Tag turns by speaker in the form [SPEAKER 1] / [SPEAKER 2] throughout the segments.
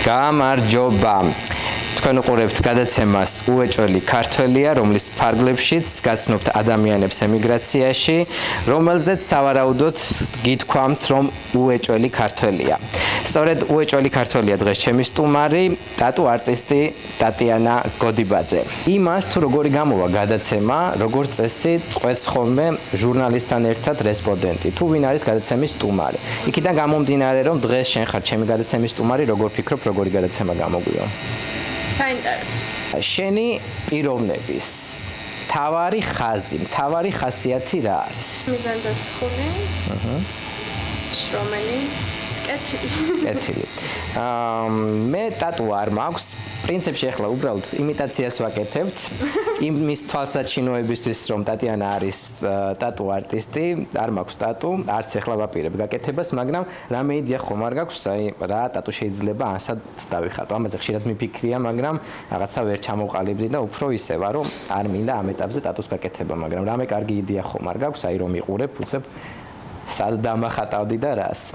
[SPEAKER 1] გამარჯობა. თქვენ უყურებთ გადაცემას უეჭველი ქართველია, რომლის ფარგლებშიც გაცნობთ ადამიანებს ემიგრაციაში, რომელზეც სავარაუდოდ გითქვამთ, რომ უეჭველი ქართველია. სწორედ უეჭველი ქართველია დღეს ჩემი სტუმარი, ტატუ არტისტი ტატიანა გოდიბაძე. იმას თუ როგორი გამოვა გადაცემა, როგორც წესი, წყვეტს ხოლმე ჟურნალისტთან ერთად რესპონდენტი, თუ ვინ არის გადაცემის სტუმარი. იქიდან გამომდინარე, რომ დღეს შენ ხარ ჩემი გადაცემის სტუმარი, როგორ ფიქრობ, როგორი გადაცემა გამოგვიო?
[SPEAKER 2] საინტერესო.
[SPEAKER 1] შენი პიროვნების თავარი ხაზი, თავარი ხასიათი რა არის?
[SPEAKER 2] მიზანდასხული. შრომელი. კეთილი.
[SPEAKER 1] მე ტატუ არ მაქვს. პრინციპში ახლა უბრალოდ იმიტაციას ვაკეთებთ. იმის თვალსაჩინოებისთვის, რომ ტატიანა არის ტატუ არტისტი, არ მაქვს ტატუ, არც ახლა ვაპირებ გაკეთებას, მაგრამ რამე იდეა ხომ არ გაქვს, აი რა ტატუ შეიძლება ანსად დავიხატო. ამაზე ხშირად მიფიქრია, მაგრამ რაღაცა ვერ ჩამოვყალიბდი და უფრო ისევა, რომ არ მინდა ამ ეტაპზე ტატუს გაკეთება, მაგრამ რამე კარგი იდეა ხომ არ გაქვს, აი რომ იყურებ, უცებ სად დამახატავდი და რას.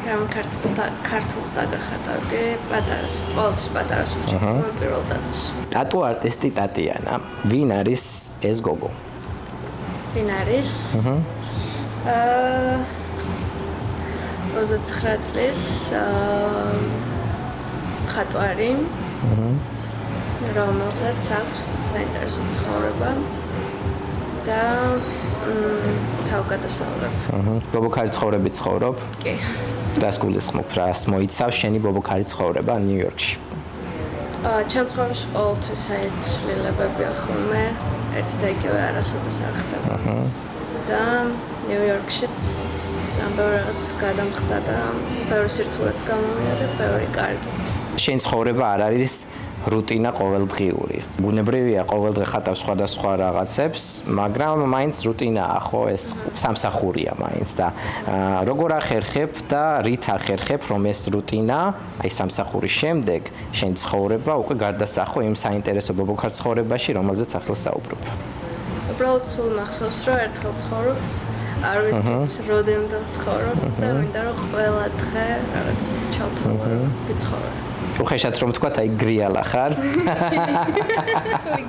[SPEAKER 2] რამ ქართულს დაგახატავდი, პატარას, ყოველთვის პატარას ვუჭირდი პირველ ტატუს.
[SPEAKER 1] ტატუ არტისტი ტატიანა, ვინ არის ეს გოგო?
[SPEAKER 2] ვინ არის? 29 წლის ხატვარი, რომელსაც აქვს საინტერესო ცხოვრება და თავგადასავლებ.
[SPEAKER 1] ბობოქარი ცხოვრებით ცხოვრობ?
[SPEAKER 2] კი.
[SPEAKER 1] რას გულისხმობ, რას მოიცავს შენი ბობოქარი ცხოვრება ნიუ-იორკში?
[SPEAKER 2] ჩემ ცხოვრებაში ყოველთვის ცვლილებებია ხოლმე, ერთი და იგივე არასოდეს არ ხდება. და ნიუ-იორკშიც ძალიან ბევრი რაღაც გადამხდა და ბევრი სირთულეც გამომიარე, ბევრი კარგიც.
[SPEAKER 1] შენი ცხოვრება არ არის რუტინა ყოველდღიური. ბუნებრივია ყოველდღე ხატავ სხვადასხვა რაღაცებს, მაგრამ მაინც რუტინაა, ხო, ეს სამსახურია მაინც და როგორ ახერხებ და რით ახერხებ, რომ ეს რუტინა, აი სამსახურის შემდეგ, შენ ცხოვრება უკვე გარდასახო იმ საინტერესო ბობოქარ ცხოვრებაში, რომელზეც ახლა საუბრობ.
[SPEAKER 2] უბრალოდ სულ მახსოვს, რომ ერთხელ ცხოვრობს, არ ვიცით როდემდე ცხოვრობს და მინდა რომ ყველა დღე რაღაც ჩავთვალო, ვიცხოვრო.
[SPEAKER 1] უხეშად რომ თქვა, აი გრიალა ხარ?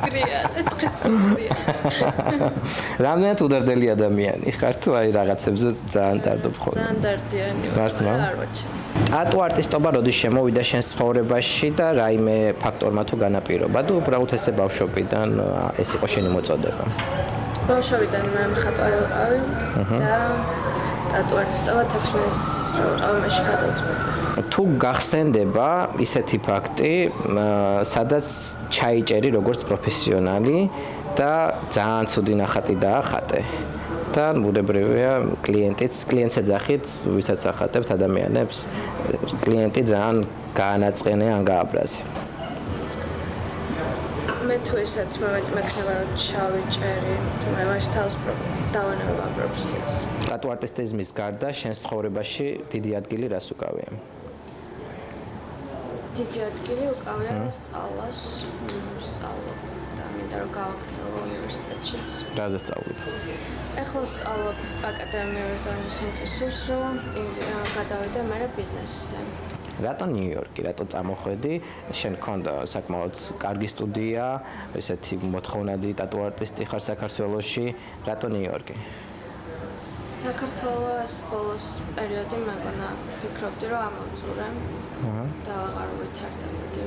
[SPEAKER 2] გრიალა, დღეს გრიალა.
[SPEAKER 1] რამდენად უდარდელი ადამიანი ხარ თუ აი რაღაცებზე ძალიან დარდობ ხოლმე?
[SPEAKER 2] ძალიან დარდიანი ვარ, არ ვაჩვენ.
[SPEAKER 1] ტატუ არტისტობა როდის შემოვიდა შენ ცხოვრებაში და რაიმე ფაქტორმა თუ განაპირობა და უბრალოდ ესე ბავშვობიდან ეს იყო შენი მოწოდება?
[SPEAKER 2] ბავშვობიდან მე მხატვარი ვიყავი და ტატუ არტისტობა 16 წლებში გადავწყვეტე.
[SPEAKER 1] თუ გახსენდება ისეთი ფაქტი, სადაც ჩაიჭერი როგორც პროფესიონალი და ძალიან ცუდი ნახატი დაახატე და ბუნებრივია კლიენტს ეძახით, ვისაც ახატებთ ადამიანებს, კლიენტი ძალიან გაანაწყენე ან გააბრაზე.
[SPEAKER 2] მე თუ ისეთ მომენტი მექნება რომ ჩავიჭერი, მე მაშინ თავს დავანებო ამ პროფესიას.
[SPEAKER 1] ტატუ არტისტიზმის გარდა შენ ცხოვრებაში დიდი ადგილი რას უკავია?
[SPEAKER 2] დიდი ადგილი უკავია სწავლას, სწავლობ და მინდა რომ გავაგრძელო უნივერსიტეტშიც.
[SPEAKER 1] რაზე სწავლობ?
[SPEAKER 2] ეხლა ვსწავლობ აკადემიურ ინჟინერიის, რომ გადავიდე მე ბიზნესზე.
[SPEAKER 1] რატო ნიუ-იორკი, რატო წამოხვედი? შენ გქონდა საკმაოდ კარგი სტუდია, ესეთი მოთხოვნადი ტატუ არტისტი ხარ საქართველოში, რატო ნიუ-იორკი?
[SPEAKER 2] საქართველოს ბოლოს პერიოდი მეგონა ფიქრობდი რომ ამოვწურე და აღარ ვითარდებოდი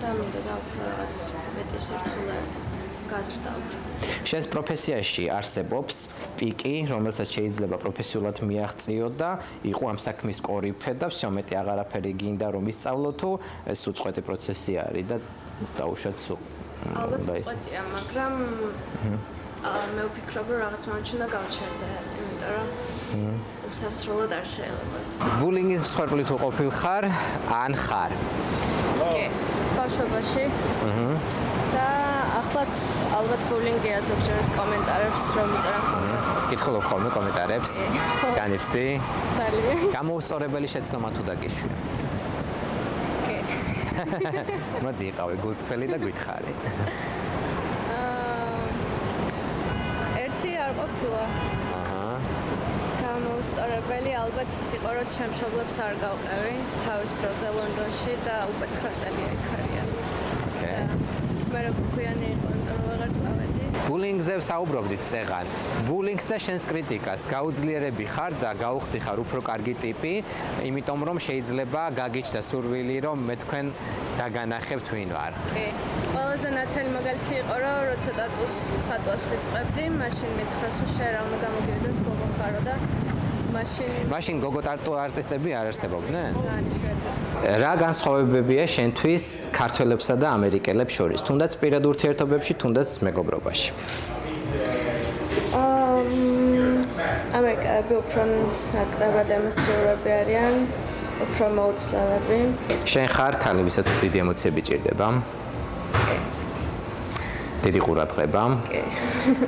[SPEAKER 2] და მინდა და უფრო რაღაც მეტი სირთულე გაზრდავდი.
[SPEAKER 1] შენს პროფესიაში არსებობს პიკი, რომელსაც შეიძლება პროფესიულად მიაღწიო და იყო ამ საქმის კორიფე და всё მეტი აღარაფერი გინდა რომ ისწავლო თუ ეს უწყვეტი პროცესი არის და დაუშვათ სულ.
[SPEAKER 2] ალბათ უწყვეტია, მაგრამ მე ვფიქრობ რომ რაღაც მომენტში უნდა გავჩერდე, იმიტომ რომ უსასრულოდ არ შეიძლება.
[SPEAKER 1] ბულინგის მსხვერპლი თუ ყოფილ ხარ, ან ხარ?
[SPEAKER 2] კი, ბავშვობაში. და ახლაც ალბათ ბულინგია ზოგჯერ კომენტარებს რომ იწერენ ხოლმე.
[SPEAKER 1] კითხულობ ხოლმე კომენტარებს? განიცდი?
[SPEAKER 2] ძალიან.
[SPEAKER 1] გამოუსწორებელი შეცდომა თუ დაგიშვია?
[SPEAKER 2] კი.
[SPEAKER 1] მოდი იყავი გულწრფელი და გითხარი.
[SPEAKER 2] ერთი არ ყოფილა. მოსწორებელი ალბათ ის იყო, რომ ჩემ მშობლებს არ გავყევი თავის დროზე ლონდონში და უკვე 9 წელია იქ არიან. მე რო გუქვიანი იყო, რომ ვეღარ წავედი.
[SPEAKER 1] ბულინგზე საუბრობდით წეღან. ბულინგს და შენს კრიტიკას გაუძლიერები ხარ და გაუხდი ხარ უფრო კარგი ტიპი, იმიტომ რომ შეიძლება გაგიჩნდა სურვილი, რომ მე თქვენ დაგანახებთ ვინ ვარ.
[SPEAKER 2] კი. ყველაზე ნათელი მაგალითი იყო, რომ როცა ტატუს ხატვას ვიწყებდი, მაშინ მითხრას, რომ შენ რა უნდა გამოგივიდეს გოგო ხარო და მაშინ გოგო არტისტები არ არსებობდნენ? ძალიან იშვიათად.
[SPEAKER 1] რა განსხვავებებია შენთვის ქართველებსა და ამერიკელებს შორის, თუნდაც პირად ურთიერთობებში, თუნდაც მეგობრობაში?
[SPEAKER 2] ამერიკელები უფრო ნაკლებად ემოციურები არიან, უფრო მოუცლელები.
[SPEAKER 1] შენ ხარ ქალი, ვისაც დიდი ემოციები ჭირდება? დიდი ყურადღება?
[SPEAKER 2] კი.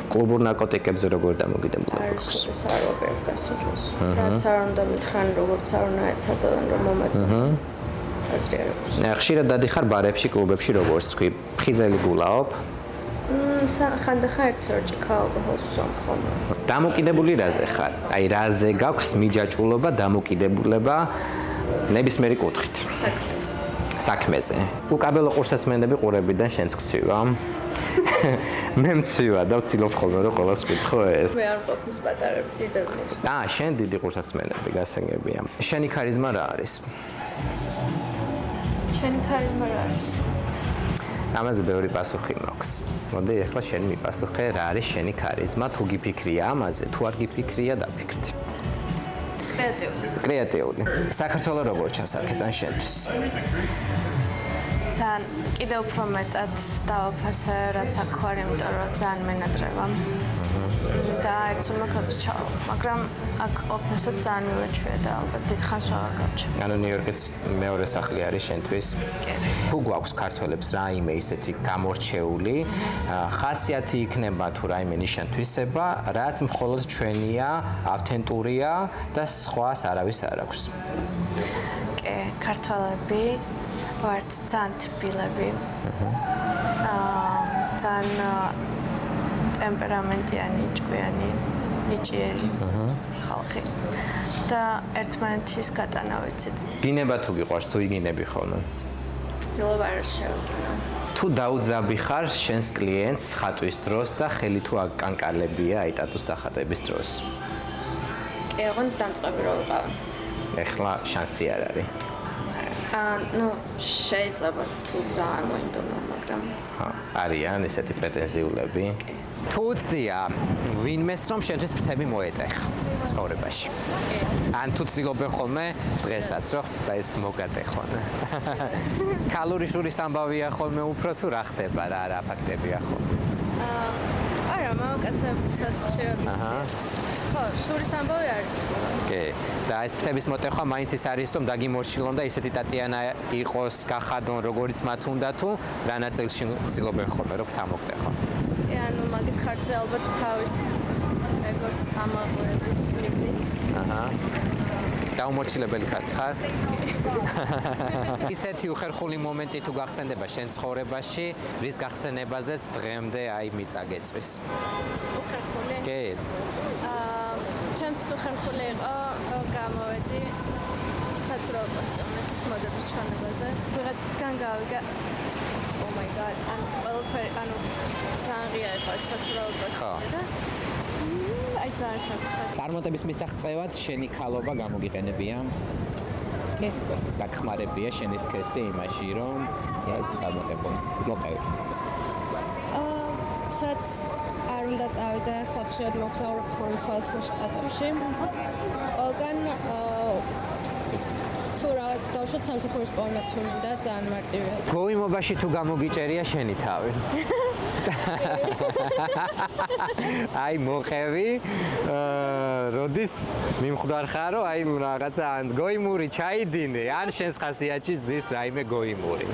[SPEAKER 1] კლუბურ ნარკოტიკებზე როგორ დამოკიდებულება აქვს?
[SPEAKER 2] არის საერთოდ გასაჯოს. რაც არ უნდა მითხრან, როგორც არ უნდა ეცადონ, რომ მომეწონა. აზრი არ აქვს.
[SPEAKER 1] ხშირად დადიხარ ბარებში, კლუბებში, როგორც თქვი, ფხიზელი გულაობ?
[SPEAKER 2] ხანდახან ერთ-ერთი ალკოჰოლს ვსვამ.
[SPEAKER 1] დამოკიდებული რაზე ხარ? აი რაზე გაქვს მიჯაჭვულობა, დამოკიდებულება ნებისმიერი კუთხით? საქმეზე. უკაბელო ყურსასმენები ყურებიდან შენც გცვივა? მე მცვივა და ვცდილობ ხოლმე რომ ყველას ვკითხო ეს.
[SPEAKER 2] მე არ ყოფნის პატარები დიდები.
[SPEAKER 1] შენ დიდი ყურსასმენები გასაგებია. შენი ქარიზმა რა არის?
[SPEAKER 2] შენი ქარიზმა რა არის?
[SPEAKER 1] ამაზე ბევრი პასუხი მაქვს. მოდი ახლა შენ მიპასუხე, რა არის შენი ქარიზმა? თუ გიფიქრია ამაზე, თუ არ გიფიქრია, დაფიქრდი. კრეატიული. საქართველოს როგორ ჩანს აქედან შენთვის?
[SPEAKER 2] ძალიან კიდევ უფრო მეტად დავაფასე, რაც აქ ვარ, იმიტომ რომ ძალიან მენატრება. და ერთ უმოკლედ ჩავა, მაგრამ აქ ყოფნასაც ძალიან მივაჩვია და ალბათ დიდხანს ვეღარ გავჩა.
[SPEAKER 1] ანუ ნიუ-იორკიც მეორე სახლი არის შენთვის. თუ გვაქვს ქართველებს რაიმე ისეთი გამორჩეული, ხასიათი იქნება თუ რაიმე ნიშან-თვისება, რაც მხოლოდ ჩვენია, ავთენტურია და სხვას არავის არ აქვს.
[SPEAKER 2] კი, ქართველები ვართ ძალიან თბილები. ძალიან ტემპერამენტიანი, ჭკვიანი, ნიჭიერი ხალხი. და ერთმანეთის გატანა ვიცით.
[SPEAKER 1] გინება თუ გიყვარს, თუ იგინები ხოლმე?
[SPEAKER 2] ცდილობ არ შევგინო.
[SPEAKER 1] თუ დაუძაბი ხარ შენს კლიენტს ხატვის დროს და ხელი თუ აკანკალებია აი ტატუს დახატების დროს?
[SPEAKER 2] კი, აღონ დამწყები რო ვიყავ.
[SPEAKER 1] ეხლა შანსი არ არის.
[SPEAKER 2] ნუ შეიძლება თუ ძალიან მოინდომა, მაგრამ
[SPEAKER 1] არიან ესეთი პრეტენზიულები? თუ უცდია ვინმეს რომ შენთვის ფრთები მოეტეხა ცხოვრებაში. ან თუ ცდილობენ ხოლმე დღესაც რომ და ეს მოგატეხონ. ქალური შურის ამბავია ხოლმე უფრო თუ რა ხდება რა ფაქტებია ხოლმე?
[SPEAKER 2] არა, მამაკაცებსაც ხშირად ხო, შურის ამბავი არის.
[SPEAKER 1] კი, და ეს ფრთების მოტეხვა მაინც ის არის რომ დაგიმორჩილონ და ისეთი ტატიანა იყოს, გახადონ როგორიც მათ უნდა თუ რა ნაწილში ცდილობენ ხოლმე რომ ფრთა მოგტეხონ.
[SPEAKER 2] კი, ანუ მაგის ხარჯზე ალბათ თავის ეგოს ამაღლების მიზნით.
[SPEAKER 1] დაუმორჩილებელი ხარ? ისეთი უხერხული მომენტი თუ გახსენდება შენ ცხოვრებაში, რის გახსენებაზეც დღემდე აი მიწა გეწვის.
[SPEAKER 2] უხერხული?
[SPEAKER 1] კი.
[SPEAKER 2] ჩემთვის უხერხული იყო, რომ გამოვედი საცურაო კოსტიუმით მოდების ჩვენებაზე. ვიღაცისგან გავიგა Oh my god, ანუ ძალიან ღია იყო ეს საცურაო კოსტიუმი და აი ძალიან შევწყვეტ.
[SPEAKER 1] წარმოტების მისაღწევად შენი ქალობა გამოგიყენებია? კი. დაგხმარებია შენი სქესი იმაში, რომ წარმოტებო. მოყევი.
[SPEAKER 2] სადაც არ უნდა წავიდე, ახლა ხშირად მოგზაურობ ხოლმე სხვადასხვა შტატებში. ყველგან თუ რაღაც დავშოთ სამსახურის პოვნა და ძალიან მარტივია.
[SPEAKER 1] გოიმობაში თუ გამოგიჭერია შენი თავი? აი მოყევი, როდის მიმხვდარ ხარო, აი რაღაცა ან გოიმური ჩაიდინე, ან შენს ხასიათში ზის რაიმე გოიმური.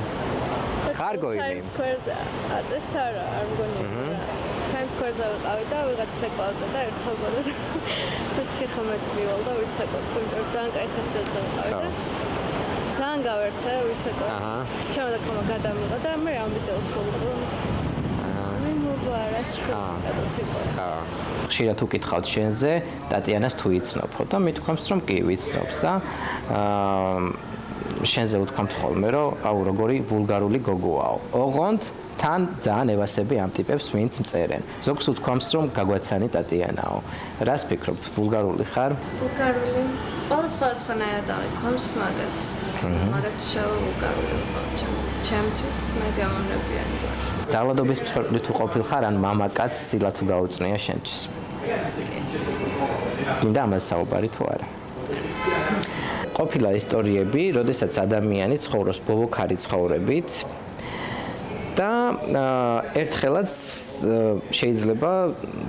[SPEAKER 1] ხარ გოიმი?
[SPEAKER 2] Times Square-ზე აწეს თარა, არ მგონია. Times Square-ზე ვიყავი და ვიღაც ეკვალდა და ერთობოდა და მეთქი ხომაც მივალ და ვიცეკოთ, ძალიან კაი ხასიათზე ვიყავი და ძალიან გავერთე, ვიცეკოთ. ჩემო და ხომა გადამიღო და მე ამ ვიდეოს ვუყურო. მე
[SPEAKER 1] ხშირად უკითხავთ შენზე ტატიანას თუ იცნობ და მithქვამს რომ კი ვიცნობთ და შენზე უთქვამთ ხოლმე რომ აუ როგორი ვულგარული გოგოაო. ოღონდ თან ძალიან ევასები ამ ტიპებს ვინც მწერენ. ზოგს უთქვამს რომ გაგვაცანი ტატიანაო. რას ფიქრობ, ვულგარული ხარ?
[SPEAKER 2] ვულგარული. ყველა სხვადასხვანაირად აღიქვამს მაგას. მაგათ შევ ვულგარული ვარ. ჩემთვის მე გამოვნებიანი ვარ.
[SPEAKER 1] ძალადობის მსხვერპლი თუ ყოფილხარ ან მამაკაც სილა თუ გაუწნია შენთვის? მინდა ამას საუბარი თუ არა? ყოფილა ისტორიები, როდესაც ადამიანი ცხოვრობს ბოლოქარი ცხოვრებით და ერთხელაც შეიძლება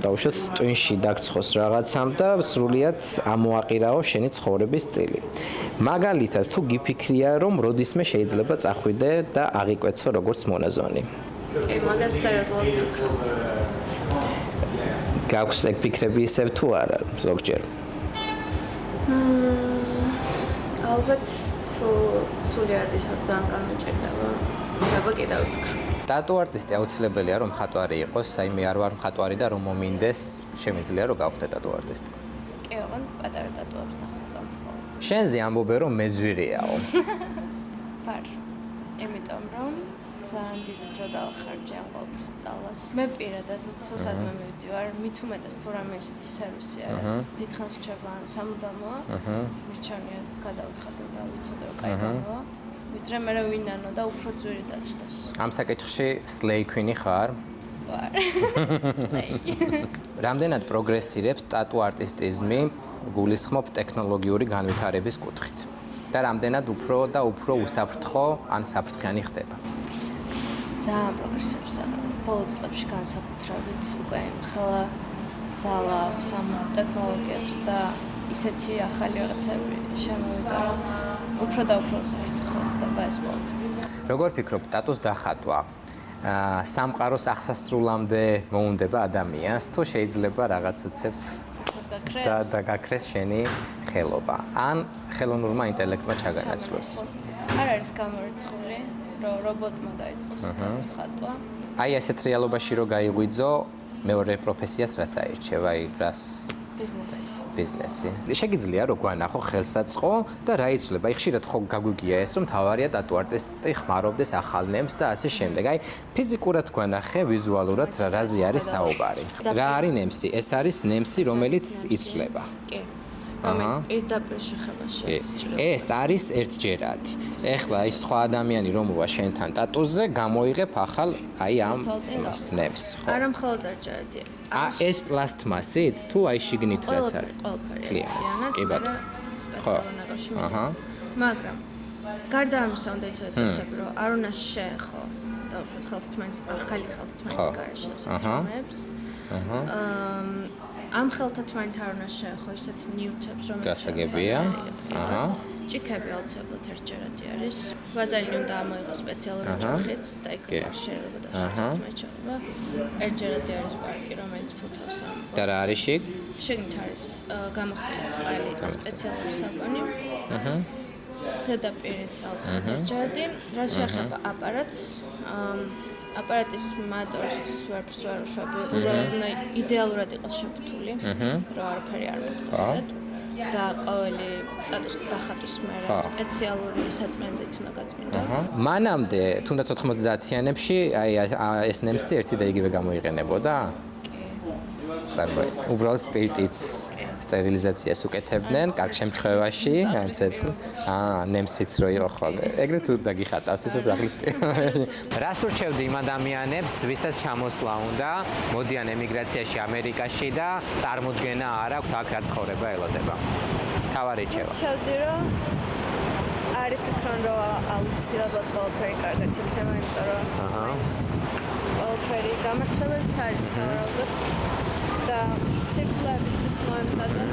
[SPEAKER 1] დაუშვათ ტვინში დაგცხოს რაღაცამ და სრულიად ამოაყირაო შენი ცხოვრების სტილი. მაგალითად, თუ გიფიქრია, რომ როდისმე შეიძლება წახვიდე და აღიკვეცო როგორც მონაზონი.
[SPEAKER 2] მაგას სერიოზულად ვფიქრობ.
[SPEAKER 1] გაქვს ეგ ფიქრები ისევ თუ არა ზოგჯერ?
[SPEAKER 2] ალბათ თუ სულიად ისევ ძალიან გამიჭირდება. შეიძლება კიდევ ვფიქრობ.
[SPEAKER 1] ტატუ არტისტი აუცილებელია რომ მხატვარი იყოს, აი მე არ ვარ მხატვარი და რომ მომინდეს, შემიძლია რომ გავხდე ტატუ არტისტი.
[SPEAKER 2] კი, ოღონდ პატარა ტატუებს ნახავ ხოლმე.
[SPEAKER 1] შენზე ამბობენ რომ მეძვირიაო.
[SPEAKER 2] ვარ. იმიტომ რომ ძალიან დიდი დრო დავახარჯე ამ ყოველფრის სწავლას. მე პირადად თუ სადმე მივდივარ, მით უმეტეს თუ რამე ისეთი სერვისი არის, დიდხანს რჩება ან სამუდამოა. მირჩევნია გადავიხადო და ვიცოდე რომ კაი გამოვა. ვიდრე მე ვინანო და უფრო ძვირი დაჭდას. ამ საკითხში სლეი ქვინი ხარ? ვარ. სლეი. რამდენად პროგრესირებს ტატუ არტისტიზმი გულისხმობ ტექნოლოგიური განვითარების კუთხით? და რამდენად უფრო და უფრო უსაფრთხო ან საფრთხიანი ხდება? ძალიან პროგრესირებს. ბოლო წლებში განსაკუთრებით უკვე ახლა ძალავს ამ ტექნოლოგიებს და ისეთი ახალი რაღაცები შემოვიდა, რომ უფრო და უფრო საფრთხო ხდება ეს ყველაფერი. როგორ ფიქრობ, ტატუს დახატვა სამყაროს აღსასრულამდე მოუნდება ადამიანს, თუ შეიძლება რაღაც უცებ და გაქრეს შენი ხელობა, ან ხელოვნურმა ინტელექტმა ჩაგანაცვლოს? არ არის გამორიცხული, რომ რობოტმა დაიწყოს ტატუს ხატვა. აი ასეთ რეალობაში რო გაიღვიძო, მეორე პროფესიას რას აირჩევ, აი რას? ბიზნესი. შეგიძლია რომ გვანახო ხელსაწყო და რა იცვლება? აი ხშირად ხო გაგვიგია ეს რომ თავარია ტატუ არტისტი ხმარობდეს ახალ ნემს და ასე შემდეგ. აი ფიზიკურად გვანახე ვიზუალურად რაზე არის საუბარი. რა არის ნემსი? ეს არის ნემსი, რომელიც იცვლება. კი. რომელიც პირდაპირ შეხებაში არის. ეს არის ერთჯერადი. ეხლა ის სხვა ადამიანი რომ მოვა შენთან ტატუზე, გამოიღებ ახალ აი ამ ნემს. არა მხოლოდ ერთჯერადი. ეს პლასტმასიც თუ აი შიგნით რაც არის? კლიანტს. კი ბატონო. სპეციალურობაში მიდის. მაგრამ გარდა ამისა უნდა იცოდეთ ისევ რომ არ უნდა შეეხო დაუშვათ ხელთქმის ახალი ხელთქმის გარშე ასეთებს. ამ ხელთქმით არ უნდა შეეხო ისეთ ნიუტებს რომელიც გასაგებია. ჭიქები აუცილებლად ერთჯერადი არის. ვაზელინი უნდა ამოიღოს სპეციალური ოჯახით და იქ შეიძლება და შეიძლება. ერთჯერადი არის პარკი, რომელიც ფუთავს ამ. და რა არის შიგ? შიგნით არის გამოხდილი წყალი და სპეციალური საბანი. ზედაპირიც აუცილებლად ერთჯერადი. რაც შეეხება აპარატს, აპარატის მატორს ვერაფერს ვერ უშვები. უბრალოდ იდეალურად იყოს შეფუთული, რომ არაფერი არ მოხდეს. და ყოველი ტატუს დახატვის მერე სპეციალური საწმენდით უნდა გაწმინდა. მანამდე, თუნდაც 90-იანებში, აი ეს ნემსი ერთი და იგივე გამოიყენებოდა? კი. უბრალოდ სპირტიც სტერილიზაციას უკეთებდნენ, კარგ შემთხვევაში, ანცეც ნემსიც რო იყო ხოლმე. ეგრე თუ დაგიხატავს ესე სახლის რას ურჩევდი იმ ადამიანებს, ვისაც ჩამოსვლა უნდა, მოდიან ემიგრაციაში ამერიკაში და წარმოდგენა არ აქვს აქ რა ცხოვრება ელოდება. თავარი რჩევა. შევდი რომ არის ფიქრობ რომ აუცილებლად ყველაფერი კარგად იქნება, იმიტომ რომ ყველაფერი გამართლებაც არის სავარაუდოდ და სირთულეებისთვის მოემზადონ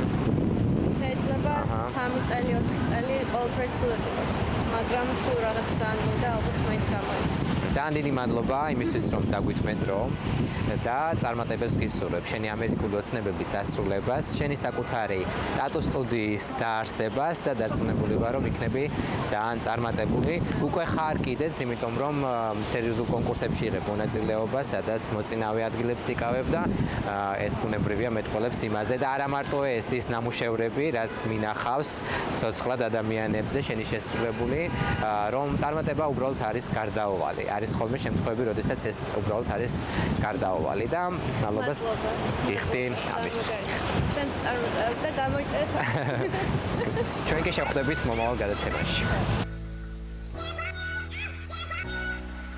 [SPEAKER 2] შეიძლება 3 წელი, 4 წელი ყველაფერი ცუდად იყოს, მაგრამ თუ რაღაც ძალიან მინდა, ალბათ მაინც გამოიყოფა.
[SPEAKER 1] ძალიან დიდი მადლობა იმისთვის, რომ დაგვითმეთ დრო და წარმატებებს გისურვებ შენი ამერიკული ოცნებების ასრულებას, შენი საკუთარი ტატუ სტუდიის დაარსებას და დარწმუნებული ვარ, რომ იქნები ძალიან წარმატებული. უკვე ხარ კიდეც, იმიტომ რომ სერიოზულ კონკურსებში იღებ მონაწილეობა, სადაც მოწინავე ადგილებს იკავებ და ეს ბუნებრივია მეტყველებს იმაზე და არა მარტო ეს ის ნამუშევრები, რაც მინახავს ცოცხლად ადამიანებზე შენი შესრულებული, რომ წარმატება უბრალოდ არის გარდაუვალი. არის ხოლმე შემთხვევები, როდესაც ეს უბრალოდ არის გარდაუვალი და მადლობას გიხდი ამისთვის.
[SPEAKER 2] შენს წარმატებებს და გამოიწერეთ.
[SPEAKER 1] ჩვენ კი შევხვდებით მომავალ გადაცემაში.